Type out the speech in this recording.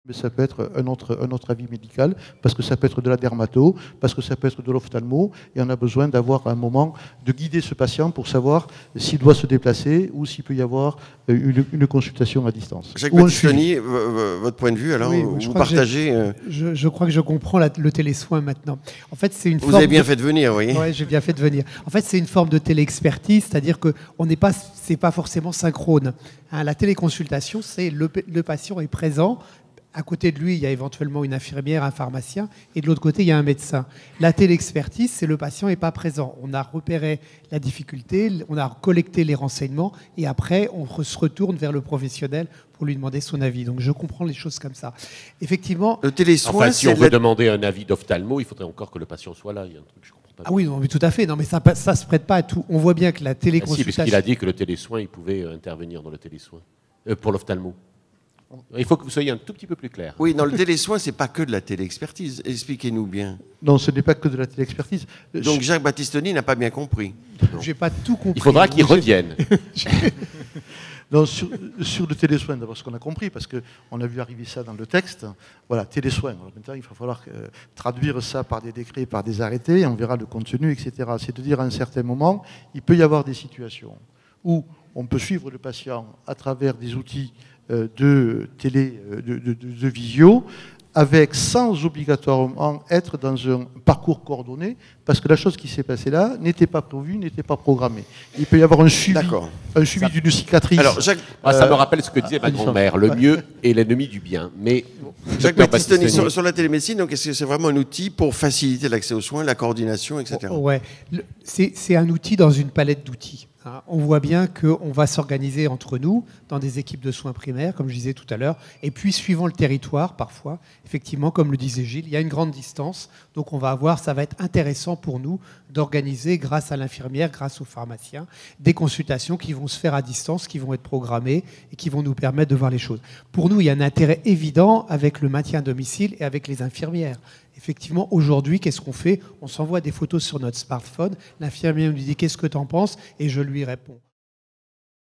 Mais ça peut être un autre avis médical, parce que ça peut être de la dermato, parce que ça peut être de l'ophtalmo, et on a besoin d'avoir un moment de guider ce patient pour savoir s'il doit se déplacer ou s'il peut y avoir une consultation à distance. Jacques Battistoni, votre point de vue, alors, oui, vous partagez je crois que je comprends le télésoin maintenant. En fait, c'est une Vous avez bien fait de venir, oui. Oui, j'ai bien fait de venir. En fait, c'est une forme de téléexpertise, c'est-à-dire que c'est pas forcément synchrone. Hein, la téléconsultation, c'est le patient est présent. À côté de lui, il y a éventuellement une infirmière, un pharmacien, et de l'autre côté, il y a un médecin. La téléexpertise, c'est le patient n'est pas présent. On a repéré la difficulté, on a collecté les renseignements, et après, on se retourne vers le professionnel pour lui demander son avis. Donc, je comprends les choses comme ça. Effectivement, le télésoin, enfin, si on veut demander un avis d'ophtalmo, il faudrait encore que le patient soit là. Il y a un truc que je comprends pas. Ah oui, non, mais tout à fait. Non, mais ça se prête pas à tout. On voit bien que la téléconsultation... Si, parce qu'il a dit que le télésoin, il pouvait intervenir dans le télésoin pour l'ophtalmo. Il faut que vous soyez un tout petit peu plus clair. Oui, dans le télésoin, c'est pas que de la téléexpertise. Expliquez-nous bien. Non, ce n'est pas que de la téléexpertise. Donc Jacques Battistoni n'a pas bien compris. J'ai pas tout compris. Il faudra qu'il revienne. Donc, sur le télésoin, d'abord ce qu'on a compris, parce qu'on a vu arriver ça dans le texte, voilà, télésoin. Alors maintenant, il va falloir traduire ça par des décrets, par des arrêtés, et on verra le contenu, etc. C'est-à-dire, à un certain moment, il peut y avoir des situations où on peut suivre le patient à travers des outils de visio, sans obligatoirement être dans un parcours coordonné, parce que la chose qui s'est passée là n'était pas prévue, n'était pas programmée. Il peut y avoir un suivi d'une cicatrice. Alors, Jacques, ça me rappelle ce que disait ma grand-mère, le mieux est l'ennemi du bien. Mais Jacques Battistoni, sur la télémédecine, donc est-ce que c'est vraiment un outil pour faciliter l'accès aux soins, la coordination, etc. Ouais, c'est un outil dans une palette d'outils. On voit bien qu'on va s'organiser entre nous dans des équipes de soins primaires, comme je disais tout à l'heure, et puis suivant le territoire, parfois, effectivement, comme le disait Gilles, il y a une grande distance, donc ça va être intéressant pour nous d'organiser, grâce à l'infirmière, grâce au pharmacien, des consultations qui vont se faire à distance, qui vont être programmées et qui vont nous permettre de voir les choses. Pour nous, il y a un intérêt évident avec le maintien à domicile et avec les infirmières. Effectivement, aujourd'hui, qu'est-ce qu'on fait? On s'envoie des photos sur notre smartphone. L'infirmière nous dit « Qu'est-ce que tu en penses ?» et je lui réponds.